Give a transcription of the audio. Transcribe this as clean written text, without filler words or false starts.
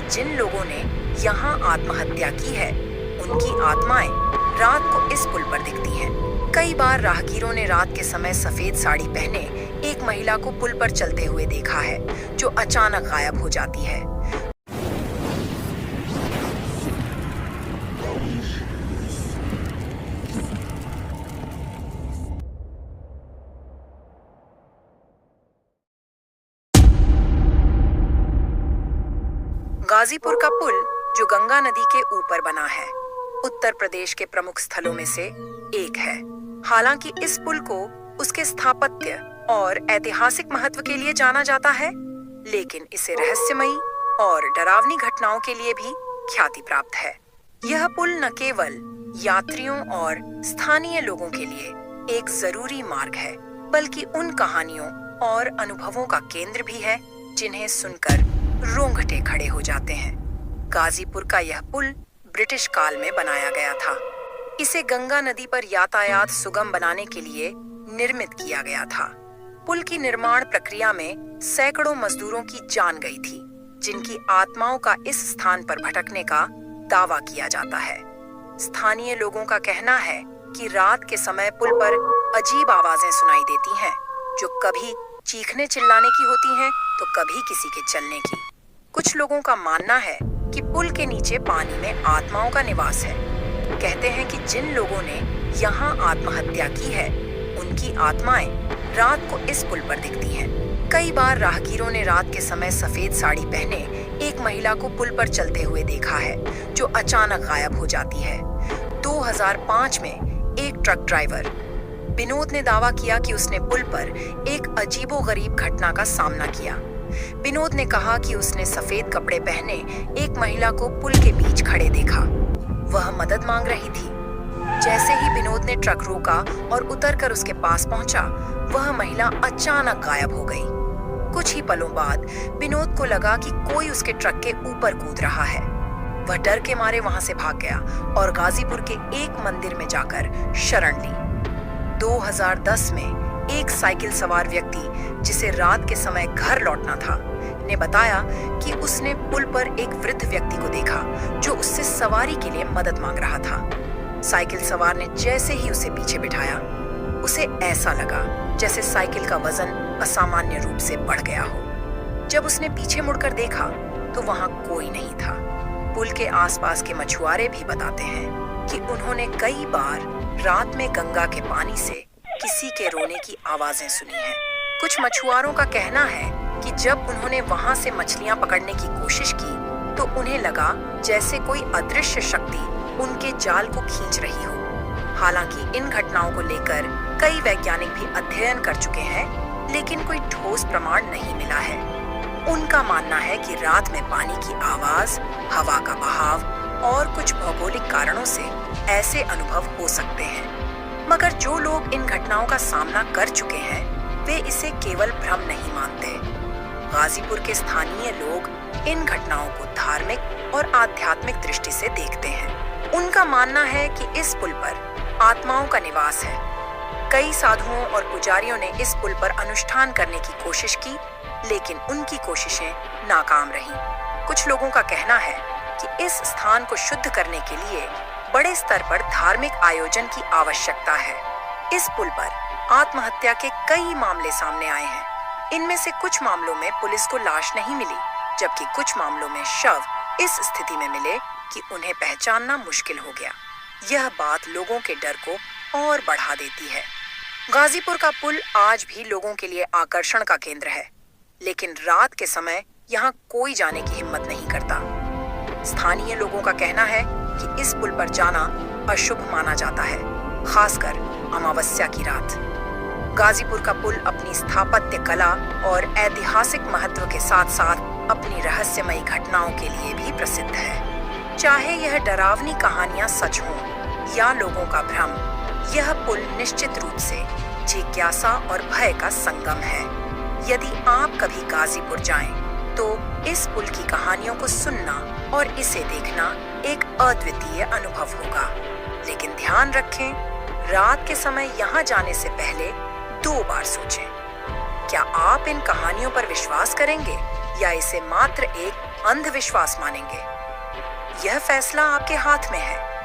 जिन लोगों ने यहाँ आत्महत्या की है, उनकी आत्माएं रात को इस पुल पर दिखती हैं। कई बार राहगीरों ने रात के समय सफेद साड़ी पहने एक महिला को पुल पर चलते हुए देखा है, जो अचानक गायब हो जाती है। गाजीपुर का पुल, जो गंगा नदी के ऊपर बना है, उत्तर प्रदेश के प्रमुख स्थलों में से एक है। हालांकि इस पुल को उसके स्थापत्य और ऐतिहासिक महत्व के लिए जाना जाता है, लेकिन इसे रहस्यमयी और डरावनी घटनाओं के लिए भी ख्याति प्राप्त है। यह पुल न केवल यात्रियों और स्थानीय लोगों के लिए एक जरूरी मार्ग है, बल्कि उन कहानियों और अनुभवों का केंद्र भी है जिन्हें सुनकर रोंगटे खड़े हो जाते हैं। गाजीपुर का यह पुल ब्रिटिश काल में बनाया गया था। इसे गंगा नदी पर यातायात सुगम बनाने के लिए निर्मित किया गया था। पुल की निर्माण प्रक्रिया में सैकड़ों मजदूरों की जान गई थी, जिनकी आत्माओं का इस स्थान पर भटकने का दावा किया जाता है। स्थानीय लोगों का कहना है कि रात के समय पुल पर अजीब आवाजें सुनाई देती हैं, जो कभी चीखने चिल्लाने की होती हैं तो कभी किसी के चलने की। कुछ लोगों का मानना है कि पुल के नीचे पानी में आत्माओं का निवास है। कहते हैं कि जिन लोगों ने यहाँ आत्महत्या की है, उनकी आत्माएं रात को इस पुल पर दिखती हैं। कई बार राहगीरों ने रात के समय सफेद साड़ी पहने एक महिला को पुल पर चलते हुए देखा है, जो अचानक गायब हो जाती है। 2005 में एक ट्रक ड्राइवर विनोद ने दावा किया कि उसने पुल पर एक अजीबोगरीब घटना का सामना किया। विनोद ने कहा कि उसने सफेद कपड़े पहने एक महिला को पुल के बीच खड़े देखा। वह मदद मांग रही थी। जैसे ही विनोद ने ट्रक रोका और उतरकर उसके पास पहुंचा, वह महिला अचानक गायब हो गई। कुछ ही पलों बाद विनोद को लगा कि कोई उसके ट्रक के ऊपर कूद रहा है। वह डर के मारे वहां से भाग गया और गाजीपुर के एक मंदिर में जाकर शरण ली। 2010 में एक साइकिल सवार व्यक्ति, जिसे रात के समय घर लौटना था, ने बताया कि उसने पुल पर एक वृद्ध व्यक्ति को देखा, जो उससे सवारी के लिए मदद मांग रहा था। साइकिल सवार ने जैसे ही उसे पीछे बिठाया, उसे ऐसा लगा जैसे साइकिल का वजन असामान्य रूप से बढ़ गया हो। जब उसने पीछे मुड़कर देखा तो वहां कोई नहीं था। पुल के आसपास के मछुआरे भी बताते हैं कि उन्होंने कई बार रात में गंगा के पानी से किसी के रोने की आवाजें सुनी हैं। कुछ मछुआरों का कहना है कि जब उन्होंने वहां से मछलियां पकड़ने की कोशिश की तो उन्हें लगा जैसे कोई अदृश्य शक्ति उनके जाल को खींच रही हो। हालांकि इन घटनाओं को लेकर कई वैज्ञानिक भी अध्ययन कर चुके हैं, लेकिन कोई ठोस प्रमाण नहीं मिला है। उनका मानना है कि रात में पानी की आवाज, हवा का बहाव और कुछ भौगोलिक कारणों से ऐसे अनुभव हो सकते हैं। मगर जो लोग इन घटनाओं का सामना कर चुके हैं, वे इसे केवल भ्रम नहीं मानते। गाजीपुर के स्थानीय लोग इन घटनाओं को धार्मिक और आध्यात्मिक दृष्टि से देखते हैं। उनका मानना है कि इस पुल पर आत्माओं का निवास है। कई साधुओं और पुजारियों ने इस पुल पर अनुष्ठान करने की कोशिश की, लेकिन उनकी कोशिशें नाकाम रहीं। कुछ लोगों का कहना है कि इस स्थान को शुद्ध करने के लिए बड़े स्तर पर धार्मिक आयोजन की आवश्यकता है। इस पुल पर आत्महत्या के कई मामले सामने आए हैं। इनमें से कुछ मामलों में पुलिस को लाश नहीं मिली, जबकि कुछ मामलों में शव इस स्थिति में मिले कि उन्हें पहचानना मुश्किल हो गया। यह बात लोगों के डर को और बढ़ा देती है। गाजीपुर का पुल आज भी लोगों के लिए आकर्षण का केंद्र है, लेकिन रात के समय यहाँ कोई जाने की हिम्मत नहीं करता। स्थानीय लोगों का कहना है कि इस पुल पर जाना अशुभ माना जाता है, खासकर अमावस्या की रात। गाजीपुर का पुल अपनी स्थापत्य कला और ऐतिहासिक महत्व के साथ साथ अपनी रहस्यमयी घटनाओं के लिए भी प्रसिद्ध है। चाहे यह डरावनी कहानियां सच हों या लोगों का भ्रम, यह पुल निश्चित रूप से जिज्ञासा और भय का संगम है। यदि आप कभी गाजीपुर जाएं, तो इस पुल की कहानियों को सुनना और इसे देखना एक अद्वितीय अनुभव होगा। लेकिन ध्यान रखें, रात के समय यहाँ जाने से पहले 2 बार सोचें। क्या आप इन कहानियों पर विश्वास करेंगे या इसे मात्र एक अंधविश्वास मानेंगे। यह फैसला आपके हाथ में है।